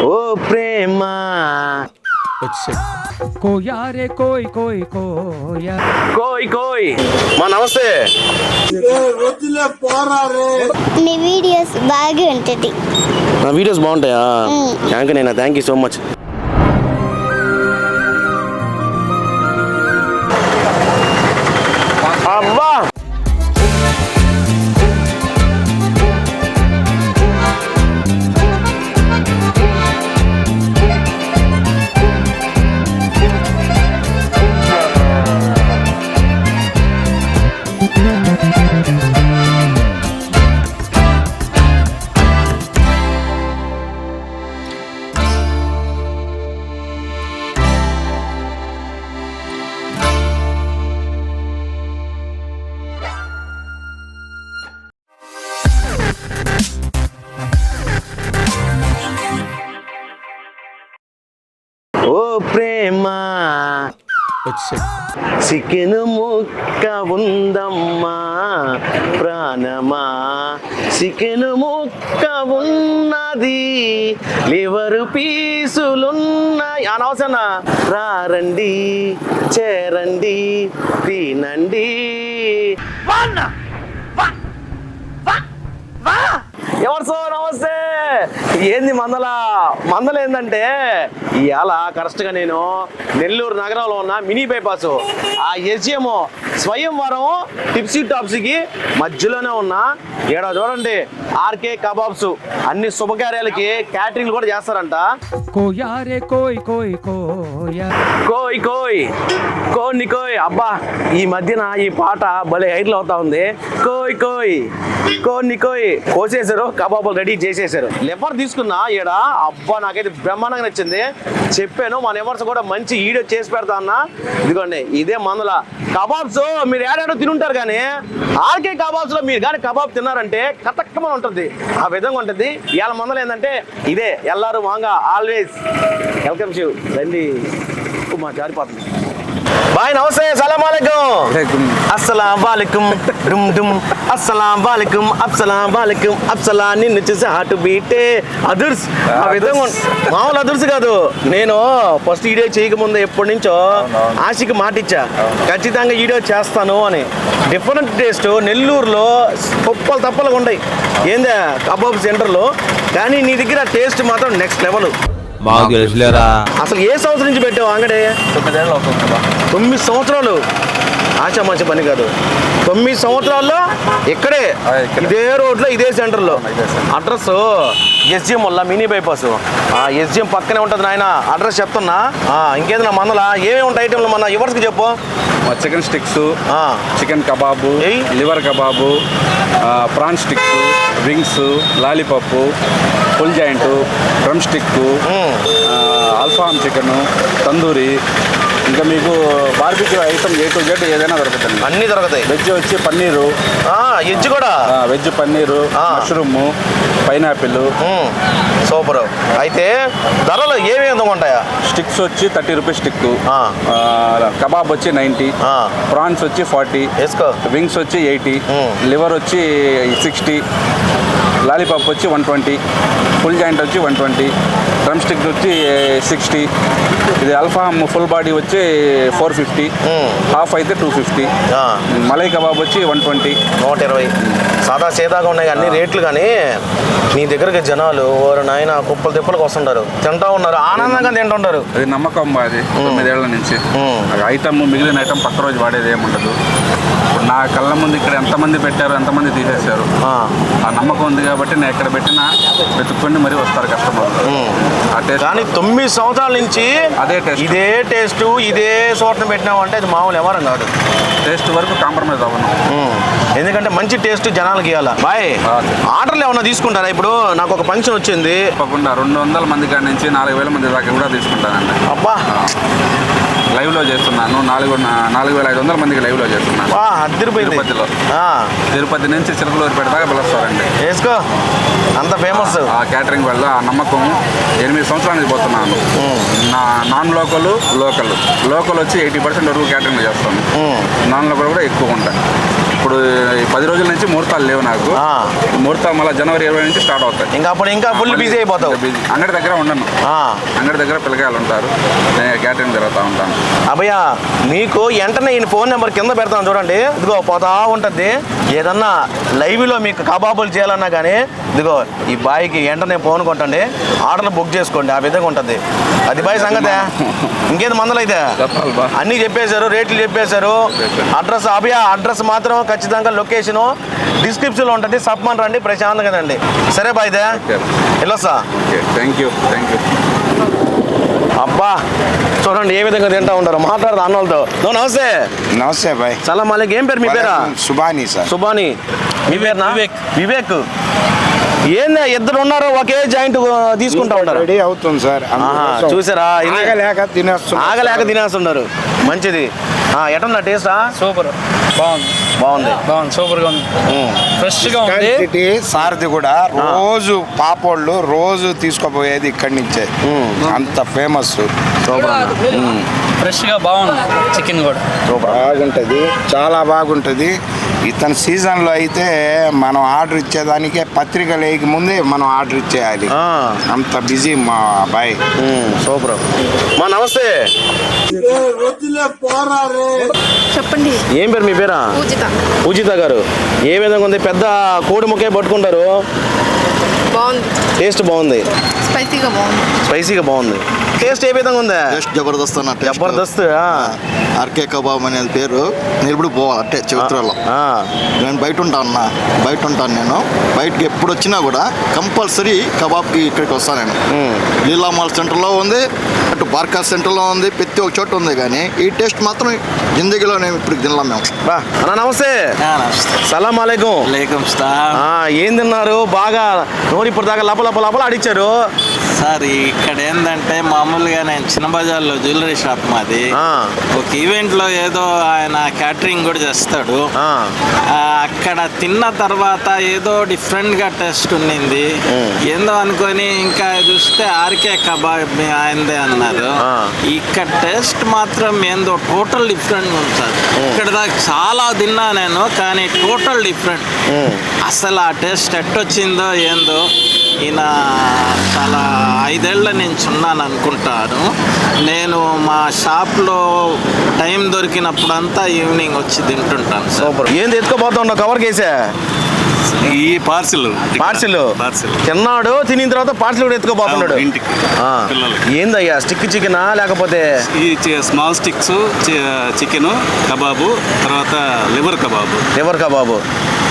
ఓ ప్రేమ కోయారే కోయ్ కోయ్ కోయా కోయ్ కోయ్ మా నమస్తే. నీ వీడియోస్ బాగా ఉంటుంది. నా వీడియోస్ బాగుంటాయా? Thank you so much. అబ్బా ఓ ప్రేమ చికెను ముక్క ఉందమ్మా ప్రాణమా, చికెను ముక్క ఉన్నది, లివరు పీసులున్నాయి. అనవసరం రండి చేరండి తినండి. ఎవరు సో నమస్తే. ఏంది మందలు ఏంటంటే ఇవాళ కరెక్ట్గా నేను నెల్లూరు నగరంలో ఉన్న మినీ బైపాస్ ఆ ఎస్జిఎం స్వయంవరం టిప్సీ టాప్సీకి మధ్యలోనే ఉన్నా. ఏడ చూడండి ఆర్కే కబాబ్స్ అన్ని శుభకార్యాలకి క్యాటరింగ్ కూడా చేస్తారంట. కోయారే కోయ్ కోయ్ కోయా కోయ్ కోయ్ కోన్ని కోయ్. అబ్బా ఈ మధ్యన ఈ పాట భలే హైట్లు అవుతా ఉంది. కోయ్ కోయ్ కోన్ని కోయ్. కోసేసారు, కబాబులు రెడీ చేసేసారు. లెఫర్ తీసుకున్నా ఈడ. అబ్బా నాకైతే బ్రహ్మాండంగా నచ్చింది. చెప్పాను మా నెవర్స్ కూడా మంచి వీడియో చేసి పెడతా అన్న. ఇదిగోండి ఇదే మందుల కబాబ్స్. మీరు ఏడాడో తినుంటారు కానీ ఆర్కే కబాబ్స్ లో మీరు కానీ కబాబ్ తిన్నారంటే కతక్కమని ఉంటుంది, ఆ విధంగా ఉంటుంది. ఇవాళ మందులు ఏంటంటే ఇదే ఎల్లారు వాంగా ఆల్వేస్ వెల్కమ్ యూ. రండి మా జారిపోతుంది. బాయ్ నమస్తే. సలాం వాలేకుం. అస్సలాం వాలేకుం. డుమ్ డుమ్ అస్సలాం వాలేకుం. అస్సలాం వాలేకుం. అప్సలా నిన్ను చూసి హార్ట్ బీటే అదుర్స్. ఆ విధంగా మామూలు అదుర్స్ కాదు. నేను ఫస్ట్ వీడియో చేయకముందు ఎప్పటి నుంచో ఆశకి మాట ఇచ్చా, ఖచ్చితంగా వీడియో చేస్తాను అని. డిఫరెంట్ టేస్ట్ నెల్లూరులో కుప్పలు తప్పలుగా ఉంటాయి ఏందా కబాబ్ సెంటర్లో, కానీ నీ దగ్గర టేస్ట్ మాత్రం నెక్స్ట్ లెవెల్. అసలు ఏ సంవత్సరం నుంచి పెట్టావు అంగడి? 9 సంవత్సరాలు. ఆశామాష పని కాదు. 9 సంవత్సరాల్లో ఇక్కడే ఇదే రోడ్లో ఇదే సెంటర్లో. అడ్రస్ ఎస్జిఎం వల్ల మినీ బైపాస్. ఎస్జిఎం పక్కనే ఉంటుంది నాయన. అడ్రస్ చెప్తున్నా. ఇంకేదైనా మందల ఏమేమి ఉంటాయి ఐటెంలు మన యువర్స్కి చెప్పు. Chicken sticks, chicken kebab, liver kebab, prawn sticks, wings, lollipop, full joint, drumstick, అల్ఫామ్ చికెన్, తందూరి, ఇంకా మీకు barbecue item A to Z ఏదైనా దొరుకుతుంది. అన్నీ దొరుకుతాయి. వెజ్ వచ్చి పన్నీరు, వెజ్ కూడా veg paneer, mushroom, pineapple. Super. అయితే ధరలు ఏవి విధంగా ఉంటాయా? స్టిక్స్ వచ్చి 30 రూపీస్ స్టిక్, కబాబ్ వచ్చి 90, ప్రాన్స్ వచ్చి 40, వింగ్స్ వచ్చి 80, లివర్ వచ్చి 60, లాలీపాప్ వచ్చి 120, ఫుల్ జాయింట్ వచ్చి 120, డ్రమ్ స్టిక్ వచ్చి 60, ఇది అల్ఫామ్ ఫుల్ బాడీ వచ్చి 450, హాఫ్ అయితే 250, మలై కబాబ్ వచ్చి 120. 120 సాదా సేదాగా ఉన్నాయి అన్ని రేట్లు. కానీ నీ దగ్గరకి జనాలు ఓరు నాయన కుప్పలు తిప్పలకు వస్తుంటారు, తింటా ఉన్నారు, ఆనందంగా తింటుంటారు. అది నమ్మకం. అది 9 ఏళ్ల నుంచి ఐటమ్, మిగిలిన ఐటమ్ పక్క రోజు వాడేది ఏముండదు. నా కళ్ళ ముందు ఇక్కడ ఎంతమంది పెట్టారు, ఎంతమంది తీసేశారు. ఆ నమ్మకం ఉంది కాబట్టి నేను ఎక్కడ పెట్టినా వెతుక్కొని మరీ వస్తారు కస్టమర్లు. కానీ 9 సంవత్సరాల నుంచి అదే టేస్ట్, ఇదే టేస్ట్, ఇదే చోటను పెట్టినామంటే అది మామూలు ఎవరం కాదు. టేస్ట్ వరకు కాంప్రమైజ్ అవ్వను. ఎందుకంటే మంచి టేస్ట్ జనాలకి ఇవ్వాలి. బాయ్ ఆర్డర్లు ఏమన్నా తీసుకుంటారా? ఇప్పుడు నాకు ఒక ఫంక్షన్ వచ్చింది, తప్పకుండా 200 మంది కాడి నుంచి 4000 మంది దాకా కూడా తీసుకుంటానండి. అబ్బా లైవ్లో చేస్తున్నాను. 4500 మందికి లైవ్లో చేస్తున్నాను. తిరుపతిలో. తిరుపతి నుంచి చిలకలూరుపేట దాకా పిలుస్తారండి. వేసుకో, అంత ఫేమస్ ఆ క్యాటరింగ్ వల్ల ఆ నమ్మకం. 8 సంవత్సరానికి పోతున్నాను. నాన్ లోకల్ లోకల్ వచ్చి 80% వరకు క్యాటరింగ్ చేస్తాను. నాన్ లోకల్ కూడా ఎక్కువ ఉంటాయి. ఇప్పుడు ఈ 10 రోజుల నుంచి ముహూర్తాలు లేవు నాకు. ముహూర్తాలు మళ్ళీ జనవరి 20 నుంచి స్టార్ట్ అవుతాయి. ఇంకా అప్పుడు ఇంకా ఫుల్ బిజీ అయిపోతావు. అంగడి దగ్గర ఉండను, అంగడి దగ్గర పిల్లకాయలు ఉంటారు, నేను క్యాటరింగ్ జరుగుతూ ఉంటాను. అభయ మీకు వెంటనే ఈయన ఫోన్ నెంబర్ కింద పెడతాను చూడండి, ఇదిగో పోతా ఉంటుంది. ఏదన్నా లైవ్లో మీకు కబాబులు చేయాలన్నా కానీ ఇదిగో ఈ బాయ్కి వెంటనే ఫోన్ కొట్టండి, ఆర్డర్లు బుక్ చేసుకోండి, ఆ విధంగా ఉంటుంది. అది బాయ్ సంగతే. ఇంకేది మందలైతే అన్నీ చెప్పేశారు, రేట్లు చెప్పేశారు. అడ్రస్ అభయ అడ్రస్ మాత్రం ఖచ్చితంగా లొకేషను డిస్క్రిప్షన్లో ఉంటుంది, సబ్మన్ రండి ప్రశాంతంగా రండి. సరే బాయ్ దే వెళ్ళొస్తా. Thank you. అబ్బా చూడండి ఏ విధంగా తింటా ఉంటారు, మాట్లాడదా అన్నోళ్ళతో. నమస్తే. నమస్తే బాయ్. సలాం అలైకుం. ఏం పేరు మీ పేరా? సుబానీ సార్. సుబానీ. మీ పేరునా? వివేక్. ఏందా ఇద్దరు ఉన్నారు ఒకే జాయింట్ తీసుకుంటా ఉంటారు? రెడీ అవుతుంది సార్. చూసారా, ఆగలేక తినేస్తున్నారు. మంచిది. ఎటన్నా టేస్టా? సూపర్, బాగుంది సూపర్ గా ఉంది, ఫ్రెష్ గా ఉంది. సార్ది కూడా రోజు పాపోళ్ళు రోజు తీసుకుపోయేది ఇక్కడి నుంచే, అంత ఫేమస్. ఫ్రెష్ గా బాగుంది, చికెన్ కూడా బాగుంటది, చాలా బాగుంటది. ఇతని సీజన్లో అయితే మనం ఆర్డర్ ఇచ్చేదానికే పత్రిక లేక ముందే మనం ఆర్డర్ ఇచ్చేయాలి, అంత బిజీ మా అబ్బాయి. సూపర్. మా నమస్తే. చెప్పండి. ఏం పేరు మీ పేరా? పూజిత. పూజిత గారు, ఏ విధంగా ఉంది? పెద్ద కోడి ముక్కే పట్టుకుంటారు, బాగుంది, టేస్ట్ బాగుంది, స్పైసీగా బాగుంది. టేస్ట్ ఏ విధంగా ఉందా? టేస్ట్ జబర్దస్త్ అన్న. జబర్దస్త్. ఆర్కే కబాబ్ అనేది పేరు. నేను ఇప్పుడు పోవాలి అంటే చరిత్రలో. నేను బయట ఉంటాను నేను బయటకి ఎప్పుడు వచ్చినా కూడా కంపల్సరీ కబాబ్కి ఇక్కడికి వస్తాను నేను. లీలా మాల్ సెంటర్లో ఉంది, అటు బార్కా సెంటర్లో ఉంది, ప్రతి ఒక చోట ఉంది. కానీ ఈ టేస్ట్ మాత్రం జిందగీలో నేను ఇప్పుడు తినలేం మేము. అన్న నమస్తే. సలాం అలైకుం. ఏం తిన్నారు? బాగా నోరు ఇప్పుడు దాకా లపల అడిచారు సార్. ఇక్కడ ఏంటంటే మామూలుగా నేను చిన్న బజార్లో జ్యువెలరీ షాప్ మాది. ఒక ఈవెంట్లో ఏదో ఆయన క్యాటరింగ్ కూడా చేస్తాడు. అక్కడ తిన్న తర్వాత ఏదో డిఫరెంట్గా టేస్ట్ ఉండింది. ఏందో అనుకొని ఇంకా చూస్తే ఆర్కే కబాబ్ ఆయనదే అన్నారు. ఇక్కడ టేస్ట్ మాత్రం ఏందో టోటల్ డిఫరెంట్ ఉంది సార్. ఇక్కడ దాకా చాలా తిన్నా నేను, కానీ టోటల్ డిఫరెంట్. అసలు ఆ టేస్ట్ ఎట్టొచ్చిందో ఏందో. ఈయన చాలా 5 ఏళ్ళ నుంచి ఉన్నాను అనుకుంటాను. నేను మా షాప్లో టైం దొరికినప్పుడంతా ఈవినింగ్ వచ్చి తింటుంటాను సార్. ఏంది ఎత్తుకోపోతా ఉన్నావు కవర్ కేసే? ఈ పార్సిల్ తిన్నాడు, తినిన తర్వాత పార్సిల్ కూడా ఎత్తుకోపోతున్నాడు ఇంటికి. ఏందయ్యా స్టిక్ చికెనా లేకపోతే? ఈ స్మాల్ స్టిక్స్ చికెన్ కబాబు, తర్వాత లివర్ కబాబు.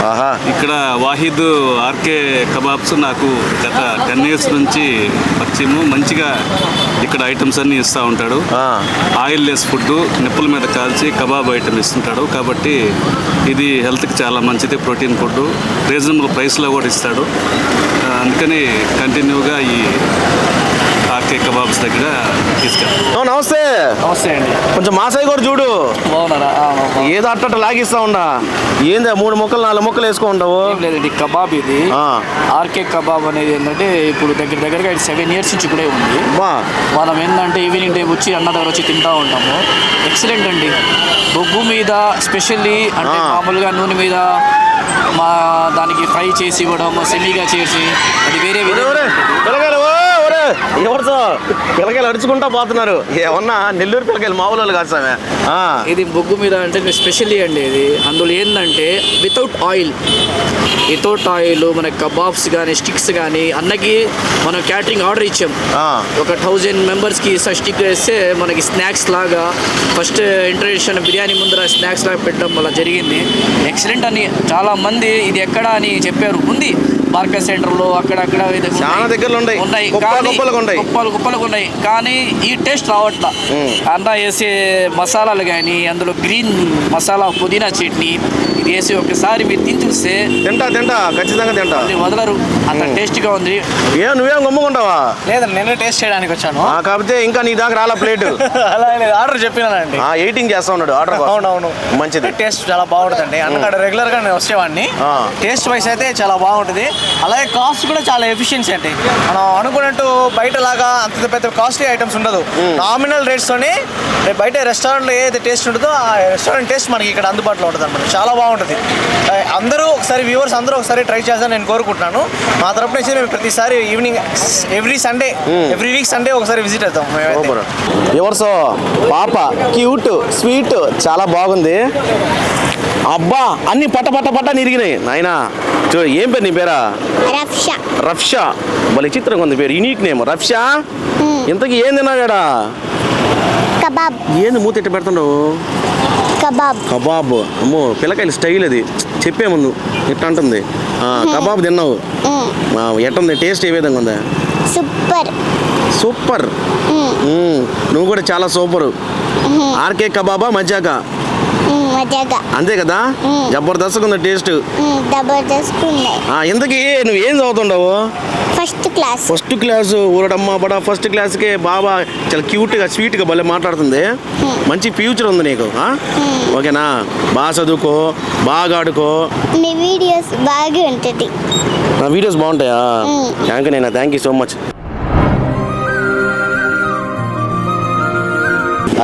ఆహా. ఇక్కడ వాహిద్ ఆర్కే కబాబ్స్ నాకు గత 10 years నుంచి పరిచయము. మంచిగా ఇక్కడ ఐటమ్స్ అన్నీ ఇస్తూ ఉంటాడు. ఆయిల్ లెస్ ఫుడ్, నిప్పుల మీద కాల్చి కబాబ్ ఐటమ్ ఇస్తుంటాడు. కాబట్టి ఇది హెల్త్కి చాలా మంచిది, ప్రోటీన్ ఫుడ్, రీజనబుల్ ప్రైస్లో కూడా ఇస్తాడు. అందుకని కంటిన్యూగా ఈ ఆర్కే కబాబ్స్ దగ్గర తీసుకెళ్తాను. నమస్తే. నమస్తే అండి. కొంచెం మాసాయి కూడా చూడు. బాగున్నారా? ఏదో అట్ట లాగిస్తా ఉండా. ఏందా 3 ముక్కలు 4 ముక్కలు వేసుకో ఉంటావు? లేదండి, కబాబ్ ఇది. ఆర్కే కబాబ్ అనేది ఏంటంటే ఇప్పుడు దగ్గరగా 7 years నుంచి ఇక్కడే ఉంది. మనం ఏంటంటే ఈవినింగ్ టైం వచ్చి అన్న దగ్గర వచ్చి తింటూ ఉంటాము. ఎక్సలెంట్ అండి. బొగ్గు మీద స్పెషల్లీ అంటే మామూలుగా నూనె మీద దానికి ఫ్రై చేసి ఇవ్వడం, సెమీగా చేసి, అది వేరే ఎవరితో పిల్లకాయలు అడుచుకుంటా పోతున్నారు. ఏమన్నా నెల్లూరు పిల్లకాయలు మామూలు కాదు సామె. ఇది బొగ్గు మీద అంటే స్పెషల్లీ అండి. ఇది అందులో ఏంటంటే వితౌట్ ఆయిల్ మనకి కబాబ్స్ కానీ స్టిక్స్ కానీ, అన్నకి మనం క్యాటరింగ్ ఆర్డర్ ఇచ్చాం. ఒక 1000 members-కి స్టిక్ వేస్తే మనకి స్నాక్స్ లాగా ఫస్ట్ ఇంట్రడక్షన్ బిర్యానీ ముందర స్నాక్స్ లాగా పెట్టడం వల్ల జరిగింది. ఎక్సలెంట్ అని చాలా మంది ఇది ఎక్కడ అని చెప్పారు. ఉంది మార్కెట్ సెంటర్లో అక్కడక్కడ చాలా దగ్గరలో ఉన్నాయి, కుప్పలకు ఉన్నాయి. కానీ ఈ టేస్ట్ రావట్లా. అన్న వేసే మసాలాలు కానీ, అందులో గ్రీన్ మసాలా, పుదీనా చట్నీ ఇది వేసి ఒకసారి మీరు తిని చూస్తే ఖచ్చితంగా తింటా, వదలరు. అంత టేస్ట్గా ఉంది. నువ్వేం గమ్ముకుంటావా? లేదండి, నేను టేస్ట్ చేయడానికి వచ్చాను. కాకపోతే ఇంకా నీ దాకా రాలా ప్లేట్. అలా ఆర్డర్ చెప్పినానండి. ఎయిటింగ్ చేస్తా ఉన్నాడు ఆర్డర్. అవునవును, మంచిది. టేస్ట్ చాలా బాగుంటుందండి. అన్నకాడ రెగ్యులర్ గా నేను వచ్చేవాడిని. టేస్ట్ వైస్ అయితే చాలా బాగుంటుంది. అలాగే కాస్ట్ కూడా చాలా ఎఫిషియన్సీ అండి. మనం అనుకున్నట్టు బయటలాగా అంత పెద్ద కాస్ట్లీ ఐటమ్స్ ఉండదు. నామినల్ రేట్స్తోనే బయట రెస్టారెంట్లో ఏదైతే టేస్ట్ ఉంటుందో ఆ రెస్టారెంట్ టేస్ట్ మనకి ఇక్కడ అందుబాటులో ఉంటుంది అనమాట. చాలా బాగుంటుంది. అందరూ ఒకసారి వ్యూవర్స్ అందరూ ఒకసారి ట్రై చేస్తారని నేను కోరుకుంటున్నాను. మా తరపు నుంచి మేము ప్రతిసారి ఈవినింగ్ ఎవ్రీ వీక్ సండే ఒకసారి విజిట్ అవుతాం. ఎవరిసో పాప క్యూట్ స్వీట్ చాలా బాగుంది. అబ్బా అన్ని పట్ట నిరిగినాయి నాయనా. చూ ఏం పేరు నీ పేరా? రఫ్షా. భలే చిత్రంగా ఉంది పేరు, యూనిక్ నేమ్ రఫ్షా. ఇంతకీ ఏం తిన్నాడా? కబాబ్. ఏంది మూత ఎట్ట పెడుతున్నావు? కబాబ్. అమ్మో పిల్లకాయలు స్టైల్ అది, చెప్పే ముందు ఎట్ట అంటుంది. కబాబ్ తిన్నావు, ఎట్టుంది టేస్ట్? ఏ విధంగా ఉందా? సూపర్. నువ్వు కూడా చాలా సూపర్. ఆర్కే కబాబా మజాకా? అంతే కదా, జబర్దస్త్ ఉంది టేస్ట్. ఇంతకీ నువ్వు ఏం చదువుతుండవు? First class. ఊరడమ్మ బడా ఫస్ట్ క్లాస్కే బాబా చాలా క్యూట్గా స్వీట్గా భలే మాట్లాడుతుంది. మంచి ఫ్యూచర్ ఉంది నీకు. ఓకేనా, బాగా చదువుకో, బాగా ఆడుకో. నీ వీడియోస్ బాగా ఉంటుంది. నా వీడియోస్ బాగుంటాయా? Thank you so much.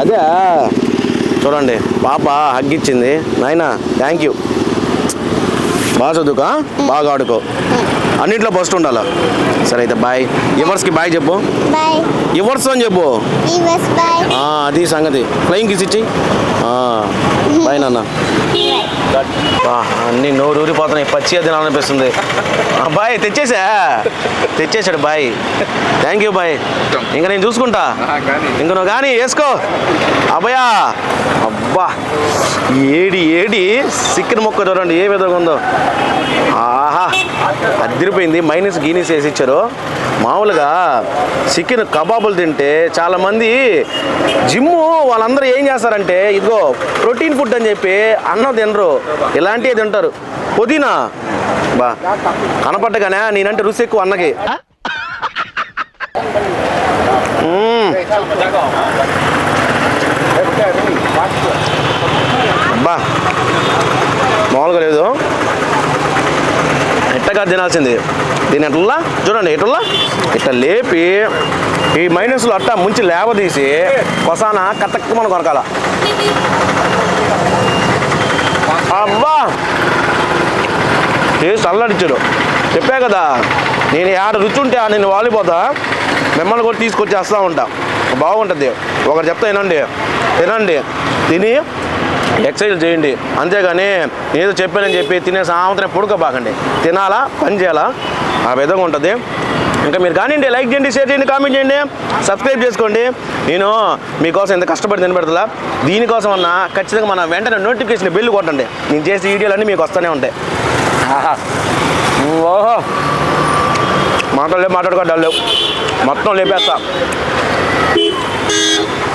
అదే చూడండి పాప హగ్గిచ్చింది. నాయనా థ్యాంక్ యూ. బాగా చదువుకా, బాగా ఆడుకో, అన్నింటిలో ఫస్ట్ ఉండాలా. సరే అయితే బాయ్. ఇవర్స్కి బాయ్ చెప్పు. ఇవర్స్ అని చెప్పు. అది సంగతి. ఫ్లయింగ్ కిస్ ఇచ్చి బాయ్ నాన్న. అన్నీ నోరు ఊరిపోతున్నాయి, పచ్చిగా తినాలనిపిస్తుంది. బాయ్ తెచ్చేసాడు బాయ్. Thank you boy. ఇంకా నేను చూసుకుంటా. ఇంక నువ్వు కానీ వేసుకో అబ్బయా. అబ్బా ఏడి చికెన్ ముక్క చూడండి ఏ విధంగా ఉందో. ఆహా అదిరిపోయింది. మైనస్ గీనీస్ వేసి ఇచ్చారు. మామూలుగా చికెన్ కబాబులు తింటే చాలామంది జిమ్ము వాళ్ళందరూ ఏం చేస్తారంటే ఇదిగో ప్రోటీన్ ఫుడ్ అని చెప్పి అన్నం తినరు, ఇలాంటివి తింటారు. పుదీనా బా కనపడ్డగానే నేనంటే రుచి ఎక్కువ అన్నకి. అబ్బా మామూలుగా లేదు. ఎట్టగా తినాల్సింది. దీని ఎట్లా చూడండి, ఇట్లా లేపి ఈ మైనస్లో అట్టా ముంచి లేవదీసి కొసాన కతక్కు మనం కొనకాల. అబ్బా టేస్ట్ అల్లాడిచ్చాడు. చెప్పా కదా నేను ఆడ రుచి ఉంటే నేను వాలిపోతా, మిమ్మల్ని కూడా తీసుకొచ్చేస్తూ ఉంటా. బాగుంటుంది. ఒకటి చెప్తా తినండి, తిని ఎక్సర్సైజ్ చేయండి. అంతేగాని ఏదో చెప్పానని చెప్పి తినే సాయంత్రం పుడకబాకండి. తినాలా, పని చేయాలా, ఆ విధంగా ఉంటుంది. ఇంకా మీరు కానివ్వండి, లైక్ చేయండి, షేర్ చేయండి, కామెంట్ చేయండి, సబ్స్క్రైబ్ చేసుకోండి. నేను మీకోసం ఎంత కష్టపడి తినబెడతా. దీనికోసం అన్నా ఖచ్చితంగా మన వెంటనే నోటిఫికేషన్ బెల్ కొట్టండి. నేను చేసే వీడియోలన్నీ మీకు వస్తూనే ఉంటాయి. ఓహో మాట్లాడుకోవడం మొత్తం లేపేస్తా.